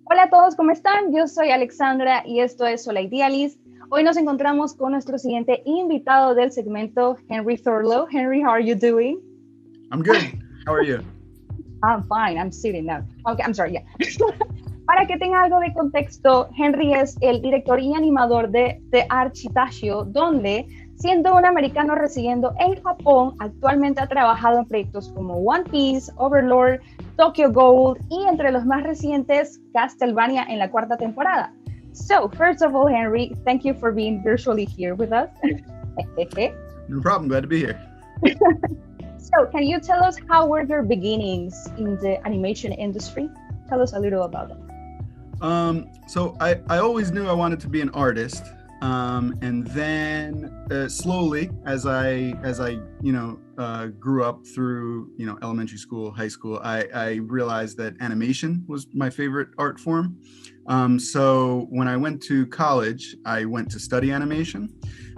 Hola a todos, ¿cómo están? Yo soy Alexandra y esto es Sola Idealist. Hoy nos encontramos con nuestro siguiente invitado del segmento, Henry Thurlow. Henry, how are you doing? I'm good. How are you? I'm fine. I'm sitting now. Okay, I'm sorry, yeah. Para que tenga algo de contexto, Henry es el director y animador de The Architecture, donde, siendo un americano residiendo en Japón, actualmente ha trabajado en proyectos como One Piece, Overlord, Tokyo Ghoul y entre los más recientes, Castlevania en la 4ª temporada. So, first of all, Henry, thank you for being virtually here with us. No problem. Glad to be here. So, can you tell us how were your beginnings in the animation industry? Tell us a little about that. So I always knew I wanted to be an artist, and then slowly, as I grew up through elementary school, high school, I realized that animation was my favorite art form. So when I went to college, I went to study animation.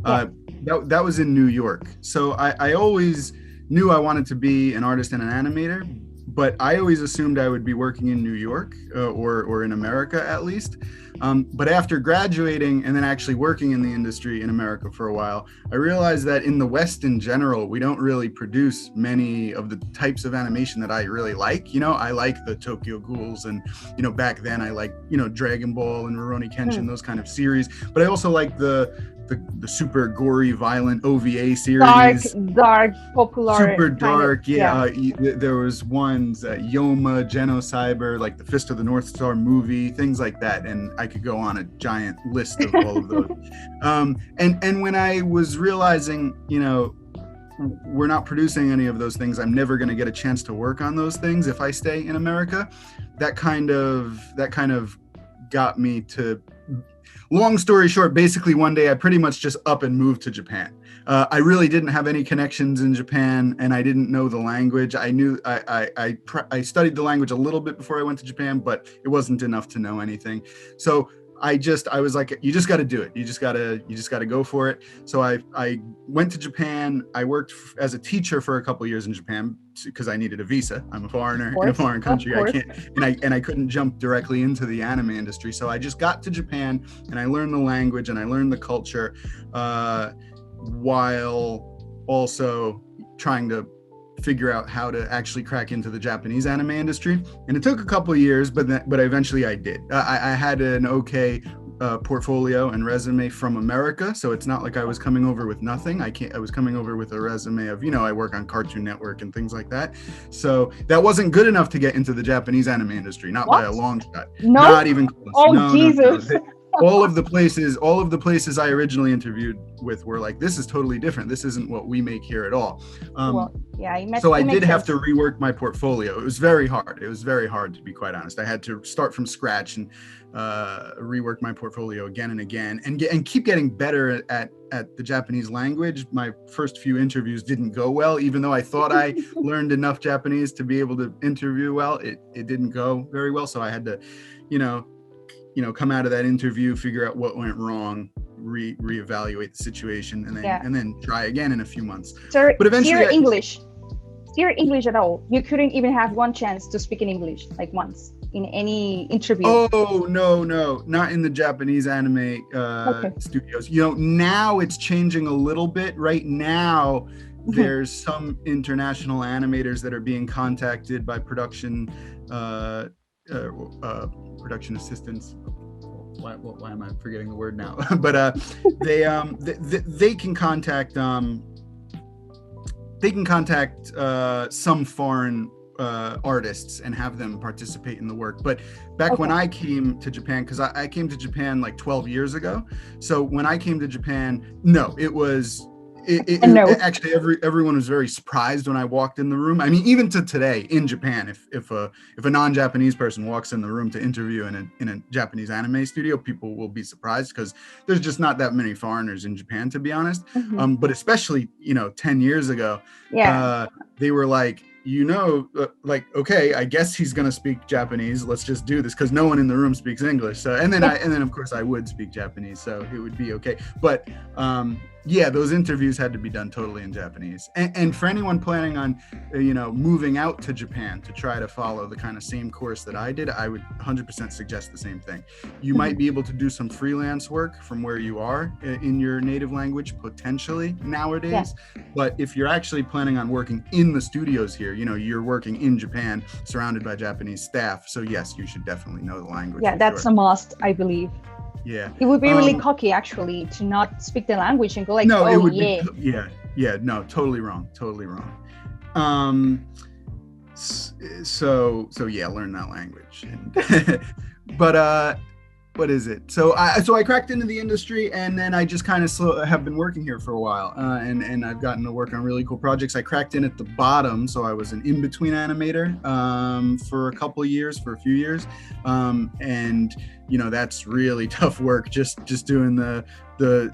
That was in New York. So I always knew I wanted to be an artist and an animator, but I always assumed I would be working in New York or in America at least. But after graduating and then actually working in the industry in America for a while, I realized that in the West in general, we don't really produce many of the types of animation that I really like. I like the Tokyo Ghouls and, back then I liked, Dragon Ball and Rurouni Kenshin, those kind of series. But I also like the super gory, violent OVA series. Dark, popular. Super dark, yeah. There was ones, Yoma, Genocyber, like the Fist of the North Star movie, things like that. And I could go on a giant list of all of those. And when I was realizing, we're not producing any of those things, I'm never going to get a chance to work on those things if I stay in America. That kind of got me to. Long story short, basically one day I pretty much just up and moved to Japan. I really didn't have any connections in Japan, and I didn't know the language. I knew I studied the language a little bit before I went to Japan, but it wasn't enough to know anything. So I was like, you just got to do it. You just got to go for it. So I went to Japan. I worked as a teacher for a couple of years in Japan because I needed a visa. I'm a foreigner in a foreign country. I can't, and I couldn't jump directly into the anime industry. So I just got to Japan and I learned the language and I learned the culture, while also trying to figure out how to actually crack into the Japanese anime industry. And it took a couple of years, but eventually I did. I had an okay portfolio and resume from America, so it's not like I was coming over with nothing. I was coming over with a resume of, I work on Cartoon Network and things like that. So that wasn't good enough to get into the Japanese anime industry, not by a long shot. No? Not even close. Oh, no, Jesus. No. All of the places I originally interviewed with were like, this is totally different. This isn't what we make here at all. So I did have to rework my portfolio. It was very hard. It was very hard, to be quite honest. I had to start from scratch and rework my portfolio again and again, and keep getting better at the Japanese language. My first few interviews didn't go well, even though I thought I learned enough Japanese to be able to interview well. It didn't go very well, so I had to, come out of that interview, figure out what went wrong, reevaluate the situation, and then try again in a few months. So, but eventually, Steer English at all. You couldn't even have one chance to speak in English, like once in any interview. Oh no, not in the Japanese anime studios. Now it's changing a little bit. Right now, there's some international animators that are being contacted by production assistants. Why am I forgetting the word now? But they can contact some foreign artists and have them participate in the work. But back when I came to Japan, because I came to Japan like 12 years ago. So when I came to Japan, no, it was actually everyone was very surprised when I walked in the room. I mean, even to today in Japan, if a non-Japanese person walks in the room to interview in a Japanese anime studio, people will be surprised because there's just not that many foreigners in Japan, to be honest. But especially 10 years ago, they were like, okay, I guess he's gonna speak Japanese. Let's just do this, because no one in the room speaks English. So and then of course I would speak Japanese, so it would be okay. But yeah, those interviews had to be done totally in Japanese. And for anyone planning on, moving out to Japan to try to follow the kind of same course that I did, I would 100% suggest the same thing. You might be able to do some freelance work from where you are in your native language, potentially nowadays. Yeah. But if you're actually planning on working in the studios here, you're working in Japan, surrounded by Japanese staff. So yes, you should definitely know the language. Yeah, that's a must, I believe. Yeah, it would be really cocky actually to not speak the language and go like, no, oh, it would yeah. No, totally wrong. So yeah, learn that language. But what is it? So I cracked into the industry, and then I just kind of have been working here for a while, and I've gotten to work on really cool projects. I cracked in at the bottom, so I was an in-between animator for a few years, and that's really tough work. Just doing the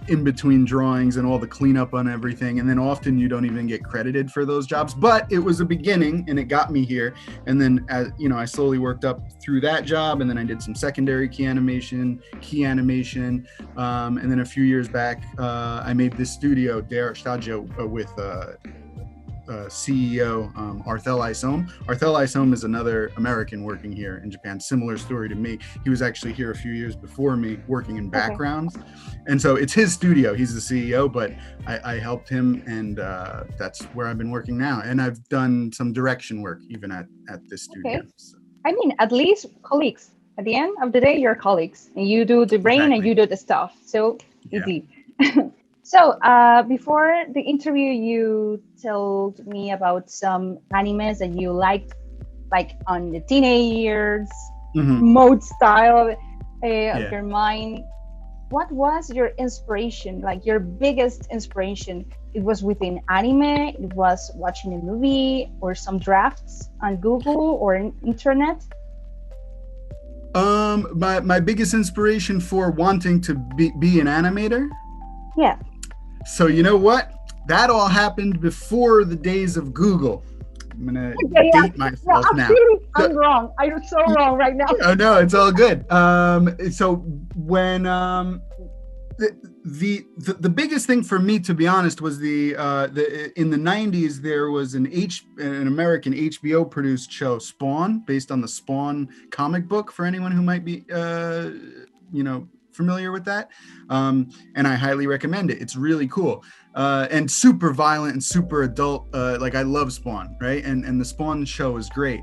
in-between drawings and all the cleanup on everything, and then often you don't even get credited for those jobs, but it was a beginning and it got me here. And then I slowly worked up through that job, and then I did some secondary key animation, and then a few years back I made this studio, Der Stadio, with CEO Arthel Isom. Arthel Isom is another American working here in Japan. Similar story to me. He was actually here a few years before me, working in backgrounds. Okay. And so it's his studio. He's the CEO, but I helped him, and that's where I've been working now. And I've done some direction work even at this studio. Okay. So. I mean, at least colleagues. At the end of the day, you're colleagues, and you do the brain. Exactly. And you do the stuff. So easy. Yeah. So before the interview, you told me about some animes that you liked, like on the teenage years, mode style of your mind. What was your inspiration, like your biggest inspiration? It was within anime, it was watching a movie, or some drafts on Google or internet? My biggest inspiration for wanting to be an animator? Yeah. So you know what? That all happened before the days of Google. I'm gonna date myself now. I'm wrong. I'm so wrong right now. Oh no, it's all good. So when the biggest thing for me, to be honest, was the in the 90s there was an American HBO produced show, Spawn, based on the Spawn comic book. For anyone who might be familiar with that, and I highly recommend it. It's really cool and super violent and super adult. Like I love Spawn, right? And the Spawn show is great.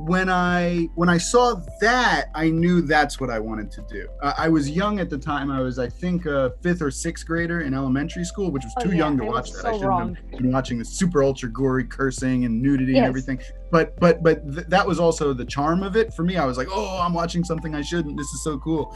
When I saw that, I knew that's what I wanted to do. I was young at the time. I was, I think, a 5th or 6th grader in elementary school, which was too young to watch that. I shouldn't have been watching the super ultra gory cursing and nudity and everything. But that was also the charm of it for me. I was like, oh, I'm watching something I shouldn't. This is so cool.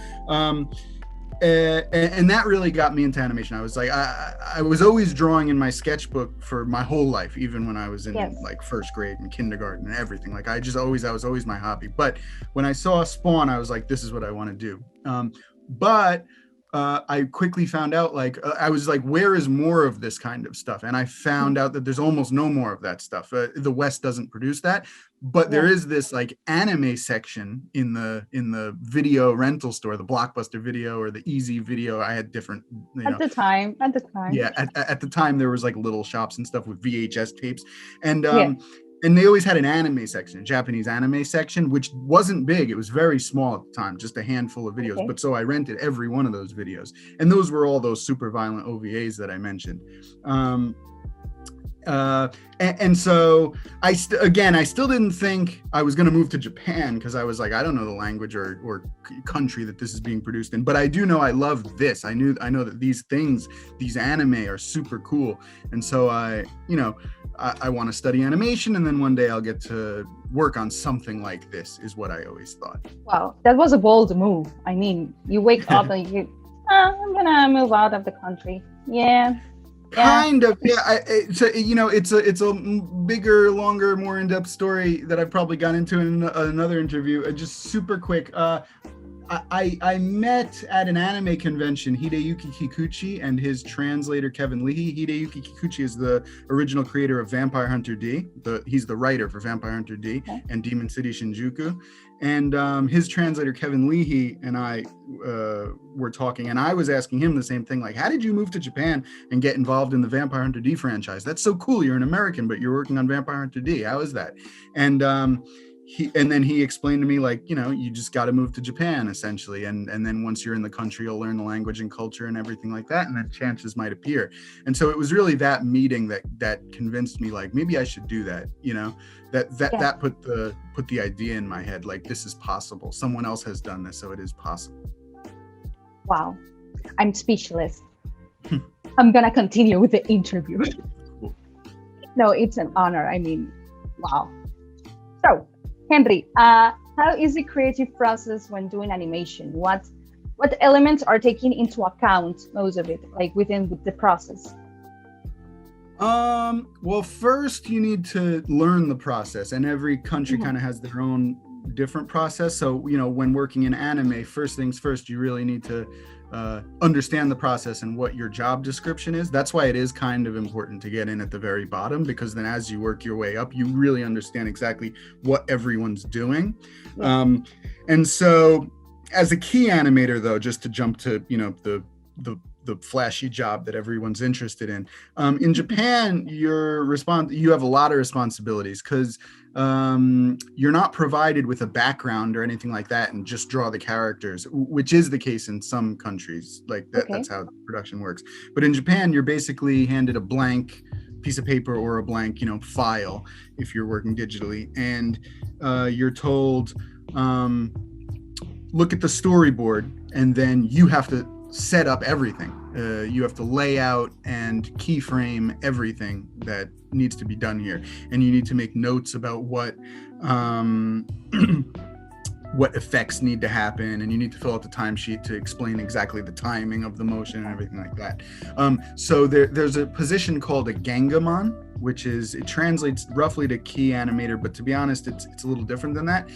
And that really got me into animation. I was like, I was always drawing in my sketchbook for my whole life, even when I was in like 1st grade and kindergarten and everything. Like that was always my hobby. But when I saw Spawn, I was like, this is what I want to do. But I quickly found out, I was like, where is more of this kind of stuff? And I found out that there's almost no more of that stuff. The West doesn't produce that, but there is this like anime section in the video rental store, the Blockbuster Video or the Easy Video. I had different, at the time. Yeah, at the time there was like little shops and stuff with VHS tapes, and they always had an anime section, a Japanese anime section, which wasn't big. It was very small at the time, just a handful of videos. Okay. But so I rented every one of those videos. And those were all those super violent OVAs that I mentioned. And so I still didn't think I was going to move to Japan, because I was like, I don't know the language or country that this is being produced in, but I do know I love this. I know that these anime are super cool. And so I want to study animation, and then one day I'll get to work on something like this, is what I always thought. Wow, that was a bold move. I mean, you wake up and I'm gonna move out of the country. Yeah. Kind of, yeah. It's a bigger, longer, more in-depth story that I've probably got into in another interview. Just super quick. I met at an anime convention Hideyuki Kikuchi and his translator Kevin Lee. Hideyuki Kikuchi is the original creator of Vampire Hunter D. He's the writer for Vampire Hunter D and Demon City Shinjuku. And his translator Kevin Lee and I were talking, and I was asking him the same thing, like, how did you move to Japan and get involved in the Vampire Hunter D franchise? That's so cool. You're an American, but you're working on Vampire Hunter D. How is that? And then he explained to me, like, you just got to move to Japan essentially, and then once you're in the country, you'll learn the language and culture and everything like that, and then chances might appear. And so it was really that meeting that convinced me, like, maybe I should do that. That put the idea in my head, like, this is possible. Someone else has done this, so it is possible. Wow, I'm speechless. I'm gonna continue with the interview. No, it's an honor. I mean, wow. So, Henry, how is the creative process when doing animation? What elements are taken into account, most of it, like within the process? Well, first you need to learn the process, and every country kind of has their own different process. So, when working in anime, first things first, you really need to understand the process and what your job description is. That's why it is kind of important to get in at the very bottom, because then as you work your way up, you really understand exactly what everyone's doing. And so as a key animator, though, just to jump to, the flashy job that everyone's interested in Japan, you have a lot of responsibilities, because you're not provided with a background or anything like that and just draw the characters, which is the case in some countries. Like that, That's how production works. But in Japan, you're basically handed a blank piece of paper or a blank, file if you're working digitally, and you're told, look at the storyboard, and then you have to set up everything. You have to lay out and keyframe everything that needs to be done here, and you need to make notes about what what effects need to happen, and you need to fill out the timesheet to explain exactly the timing of the motion and everything like that. So there's a position called a Gangamon, which it translates roughly to key animator, but to be honest, it's a little different than that.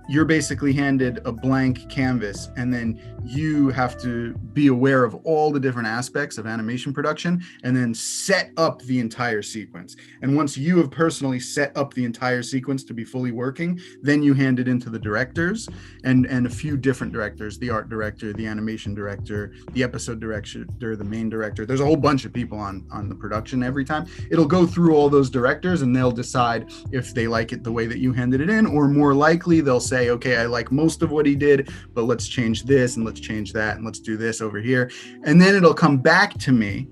You're basically handed a blank canvas, and then you have to be aware of all the different aspects of animation production and then set up the entire sequence. And once you have personally set up the entire sequence to be fully working, then you hand it into the directors and a few different directors, the art director, the animation director, the episode director, the main director. There's a whole bunch of people on the production every time. It'll go through all those directors, and they'll decide if they like it the way that you handed it in, or more likely they'll say, okay, I like most of what he did, but let's change this and let's change that and let's do this over here. And then it'll come back to me.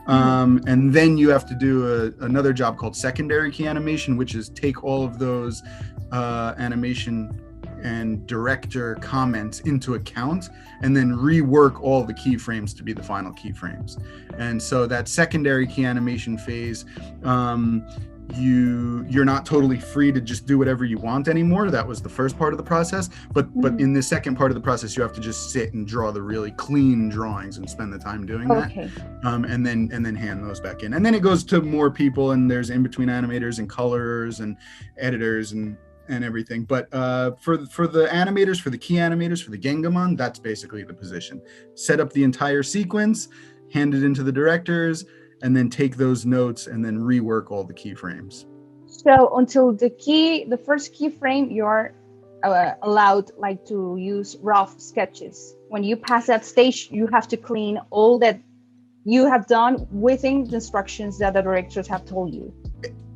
And then you have to do another job called secondary key animation, which is take all of those animation and director comments into account, and then rework all the keyframes to be the final keyframes. And so that secondary key animation phase, you're not totally free to just do whatever you want anymore. That was the first part of the process, but in the second part of the process, you have to just sit and draw the really clean drawings and spend the time doing that, and then hand those back in. And then it goes to more people, and there's in between animators and colorers and editors and everything. But for the animators, for the key animators, for the Gangamon, that's basically the position. Set up the entire sequence, hand it into the directors, and then take those notes and then rework all the keyframes. So until the first keyframe, you're allowed to use rough sketches. When you pass that stage, you have to clean all that you have done within the instructions that the directors have told you.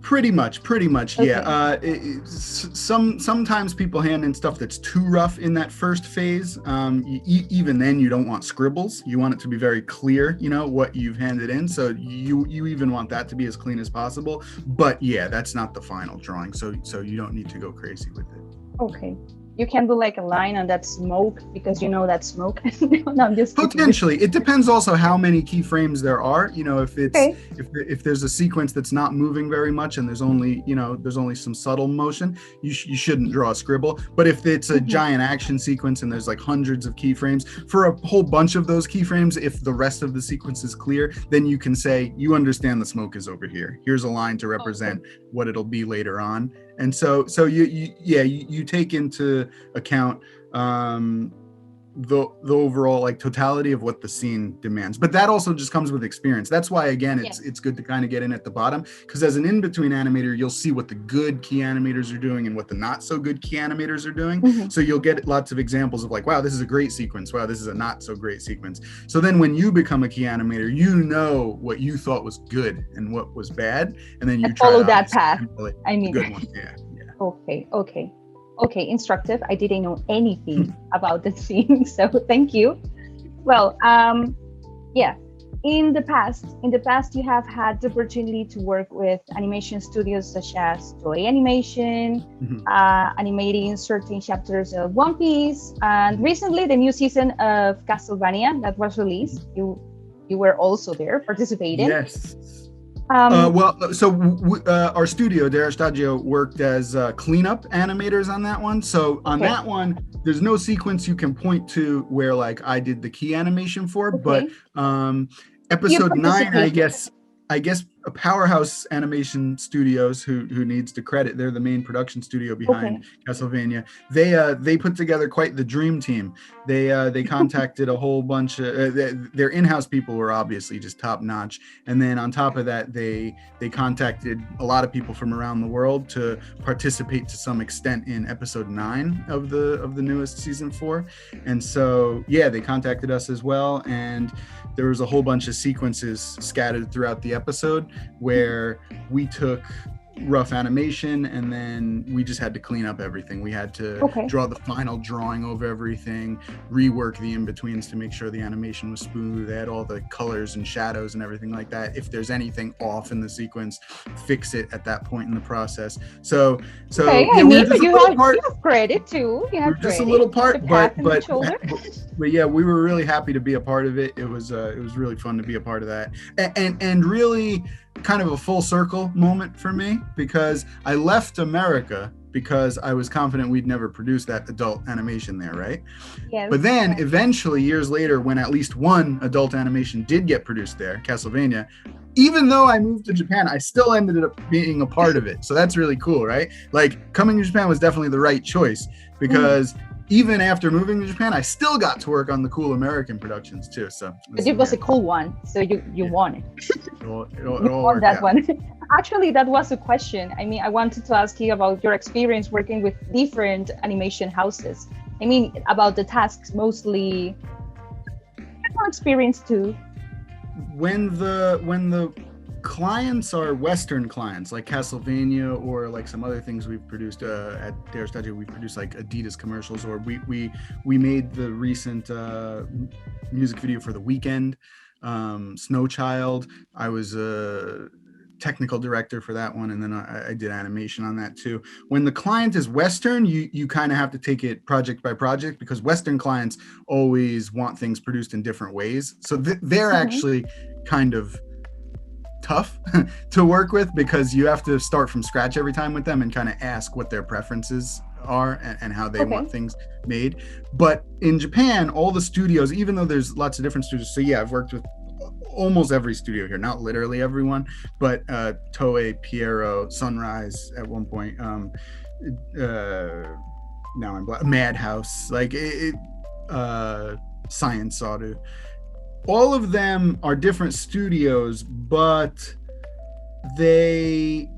Pretty much, yeah. Sometimes people hand in stuff that's too rough in that first phase. Even then, you don't want scribbles. You want it to be very clear, what you've handed in. So you even want that to be as clean as possible. But yeah, that's not the final drawing. So you don't need to go crazy with it. Okay. You can do a line on that smoke, because that's smoke. No, I'm just potentially. It depends also how many keyframes there are. If there's a sequence that's not moving very much and there's only some subtle motion, you shouldn't draw a scribble. But if it's a giant action sequence and there's hundreds of keyframes, for a whole bunch of those keyframes, if the rest of the sequence is clear, then you can say, you understand the smoke is over here. Here's a line to represent what it'll be later on. And so you take into account the overall like totality of what the scene demands, but that also just comes with experience. That's why again it's good to kind of get in at the bottom, because as an in-between animator you'll see what the good key animators are doing and what the not so good key animators are doing. So you'll get lots of examples of like, wow, this is a great sequence, wow, this is a not so great sequence. So then when you become a key animator, you know what you thought was good and what was bad, and then you try follow that path. I mean, good one. Okay, instructive. I didn't know anything about the scene, so thank you. Well, in the past you have had the opportunity to work with animation studios such as Toei Animation, animating certain chapters of One Piece, and recently the new season of Castlevania that was released. You were also there participating. Yes. Our studio, Dare Stadio, worked as cleanup animators on that one. So on that one, there's no sequence you can point to where like I did the key animation for, but episode 9, I guess a Powerhouse Animation Studios, who needs to credit, they're the main production studio behind Castlevania. They put together quite the dream team. They contacted a whole bunch of their in-house people were obviously just top notch, and then on top of that they contacted a lot of people from around the world to participate to some extent in episode 9 of the newest season 4. And so they contacted us as well, and there was a whole bunch of sequences scattered throughout the episode where we took rough animation and then we just had to clean up everything. We had to draw the final drawing over everything, rework the in-betweens to make sure the animation was smooth, add all the colors and shadows and everything like that. If there's anything off in the sequence, fix it at that point in the process. So you have credit too. You have just a little part, but yeah, we were really happy to be a part of it. It was really fun to be a part of that, and really kind of a full circle moment for me, because I left America because I was confident we'd never produce that adult animation there, right? Yes. But then eventually, years later, when at least one adult animation did get produced there, Castlevania, even though I moved to Japan, I still ended up being a part of it. So that's really cool, right? Like, coming to Japan was definitely the right choice, because even after moving to Japan, I still got to work on the cool American productions too. So it was a cool one. So you won it. It all won that one. Actually, that was a question. I mean, I wanted to ask you about your experience working with different animation houses. I mean, about the tasks mostly. Personal experience too. When the clients are Western clients like Castlevania or like some other things we've produced at Dare Stadio, we've produced like Adidas commercials, or we made the recent music video for The Weeknd, Snow Child. I was a technical director for that one, and then I did animation on that too. When the client is Western, you kind of have to take it project by project, because Western clients always want things produced in different ways. So they're actually kind of tough to work with, because you have to start from scratch every time with them and kind of ask what their preferences are and how they want things made. But in Japan, all the studios, even though there's lots of different studios, so I've worked with almost every studio here, not literally everyone, but Toei, Pierrot, Sunrise at one point, now I'm Madhouse, like Science Saru. All of them are different studios, but they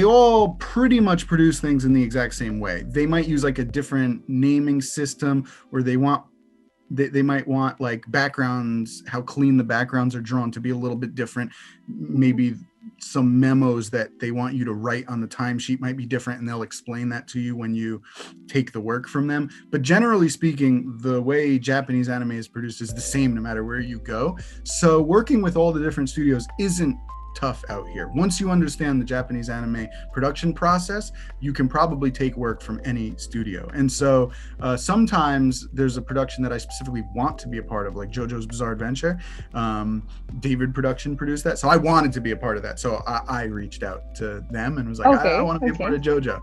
all pretty much produce things in the exact same way. They might use like a different naming system, or they might want like backgrounds, how clean the backgrounds are drawn to be a little bit different. Maybe some memos that they want you to write on the timesheet might be different, and they'll explain that to you when you take the work from them. But generally speaking, the way Japanese anime is produced is the same no matter where you go. So working with all the different studios isn't tough out here. Once you understand the Japanese anime production process, you can probably take work from any studio. And so sometimes there's a production that I specifically want to be a part of, like JoJo's Bizarre Adventure. David Production produced that, so I wanted to be a part of that. So I reached out to them and was like, I want to be a part of JoJo.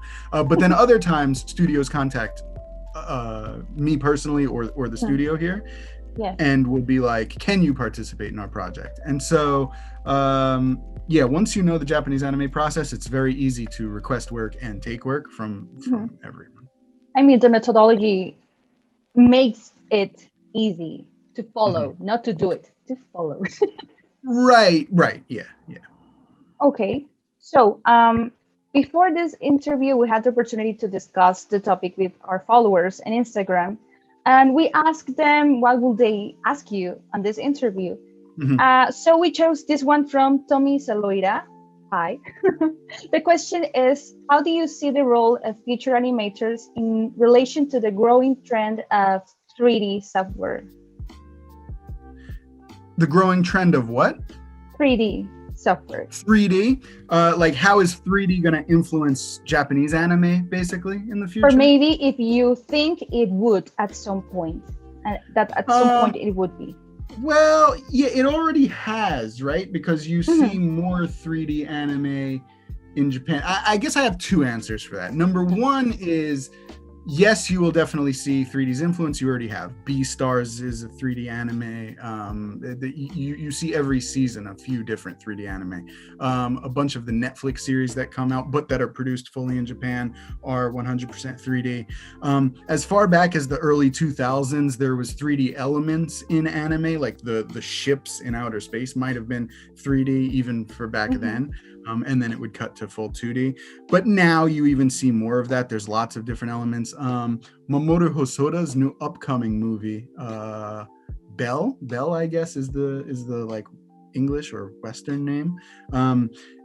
But then other times studios contact me personally or the studio here, Yes. and will be like, can you participate in our project? And so, once you know the Japanese anime process, it's very easy to request work and take work from everyone. I mean, the methodology makes it easy to follow, not to do it, to follow. Right. Yeah. Okay. So, before this interview, we had the opportunity to discuss the topic with our followers on Instagram. And we asked them, what will they ask you on this interview? So we chose this one from Tommy Saloira. Hi. The question is, how do you see the role of future animators in relation to the growing trend of 3D software? The growing trend of what? 3D software. 3D? Like, how is 3D going to influence Japanese anime, basically, in the future? Or maybe if you think it would at some point, and that at some point it would be. Well, yeah, it already has, right? Because you see more 3D anime in Japan. I guess I have two answers for that. Number one is, yes, you will definitely see 3D's influence. You already have. Beastars is a 3D anime. You see every season a few different 3D anime. A bunch of the Netflix series that come out, but that are produced fully in Japan, are 100% 3D. As far back as the early 2000s, there was 3D elements in anime, like the ships in outer space might have been 3D even for back then. And then it would cut to full 2D. But now you even see more of that. There's lots of different elements. Mamoru Hosoda's new upcoming movie, Bell, I guess is the like English or Western name.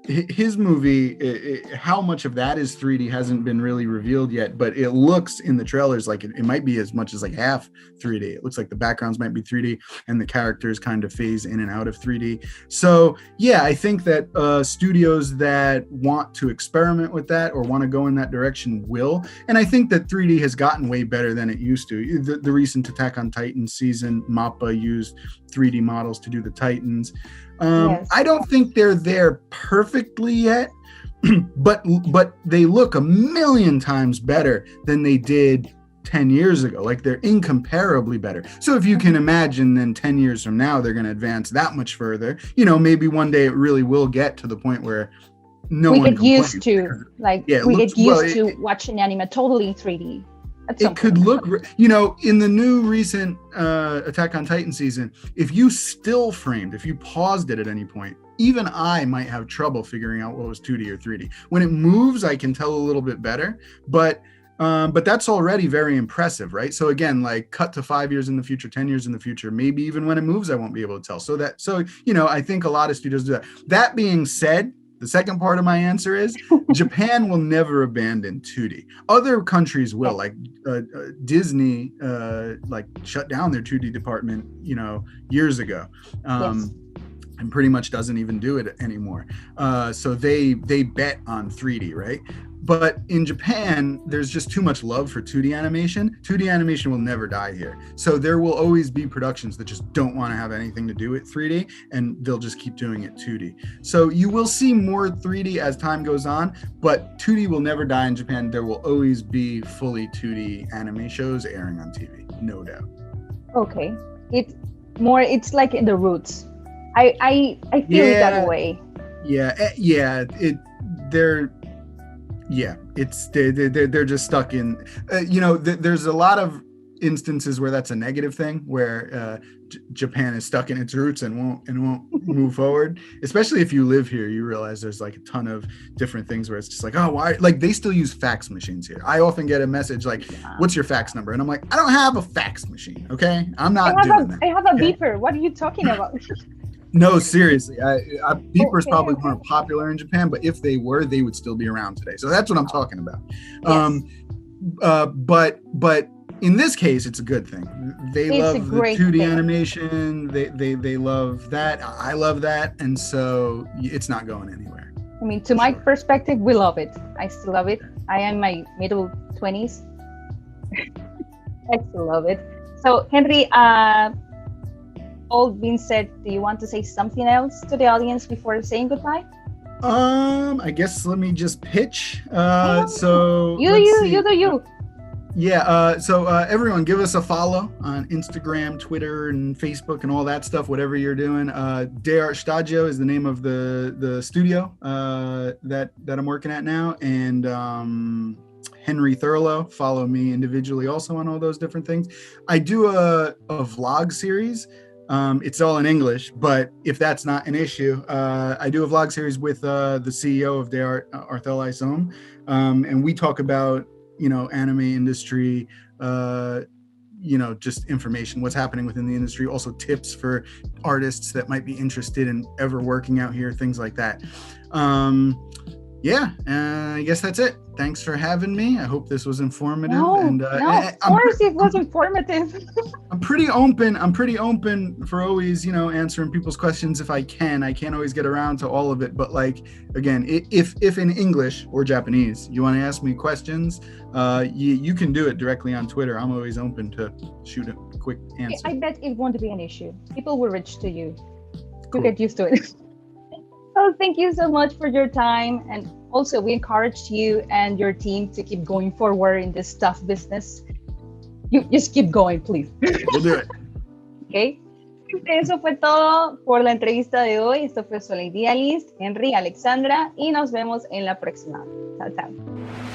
His movie, how much of that is 3D hasn't been really revealed yet, but it looks in the trailers like it might be as much as like half 3D. It looks like the backgrounds might be 3D and the characters kind of phase in and out of 3D. So yeah, I think that studios that want to experiment with that or want to go in that direction will. And I think that 3D has gotten way better than it used to. The recent Attack on Titan season, MAPPA used 3D models to do the Titans. Yes. I don't think they're there perfectly yet, but they look a million times better than they did 10 years ago. Like, they're incomparably better. So if you can imagine, then 10 years from now, they're going to advance that much further. You know, maybe one day it really will get to the point where we get used to, like, get used to watching anime totally in 3D. It could look, you know, in the new recent Attack on Titan season, if you still framed, if you paused it at any point, even I might have trouble figuring out what was 2D or 3D. When it moves, I can tell a little bit better, but that's already very impressive, right? So again, like, cut to 5 years in the future, 10 years in the future, maybe even when it moves, I won't be able to tell. So you know, I think a lot of studios do that. That being said, the second part of my answer is Japan will never abandon 2D. Other countries will, like Disney, like shut down their 2D department, you know, years ago, and pretty much doesn't even do it anymore. So they bet on 3D, right? But in Japan, there's just too much love for 2D animation. 2D animation will never die here. So there will always be productions that just don't want to have anything to do with 3D, and they'll just keep doing it 2D. So you will see more 3D as time goes on, but 2D will never die in Japan. There will always be fully 2D anime shows airing on TV, no doubt. Okay. It's like in the roots. I feel it that way. They're just stuck in, you know, there's a lot of instances where that's a negative thing, where Japan is stuck in its roots and won't move forward. Especially if you live here, you realize there's like a ton of different things where it's just like, oh, why? Like, they still use fax machines here. I often get a message like, what's your fax number? And I'm like, I don't have a fax machine. Okay, I'm not doing that. I have a beeper. What are you talking about? No, seriously. Beepers probably weren't popular in Japan, but if they were, they would still be around today. So that's what I'm talking about. Yes. But in this case, it's a good thing. They love the 2D animation. They love that. I love that, and so it's not going anywhere. I mean, to my perspective, we love it. I still love it. I am in my middle 20s. I still love it. So, Henry, all being said, do you want to say something else to the audience before saying goodbye? I guess let me just pitch. So you do you. Everyone give us a follow on Instagram, Twitter, and Facebook, and all that stuff, whatever you're doing. De Art Stadio is the name of the studio that I'm working at now. And Henry Thurlow, follow me individually also on all those different things. I do a vlog series. It's all in English, but if that's not an issue, I do a vlog series with the CEO of De Art, Arthur, and we talk about anime industry, just information, what's happening within the industry, also tips for artists that might be interested in ever working out here, things like that. I guess that's it. Thanks for having me. I hope this was informative. Of course it was informative. I'm pretty open for always, answering people's questions if I can. I can't always get around to all of it, but again, if in English or Japanese you want to ask me questions, you can do it directly on Twitter. I'm always open to shoot a quick answer. I bet it won't be an issue. People will reach to you. Cool. You get used to it. So thank you so much for your time, and also we encourage you and your team to keep going forward in this tough business. You just keep going, please. We'll do it. Okay. Eso fue todo por la entrevista de hoy. Esto fue Sola Idealist, Henry, Alexandra, y nos vemos en la próxima. Chao, chao.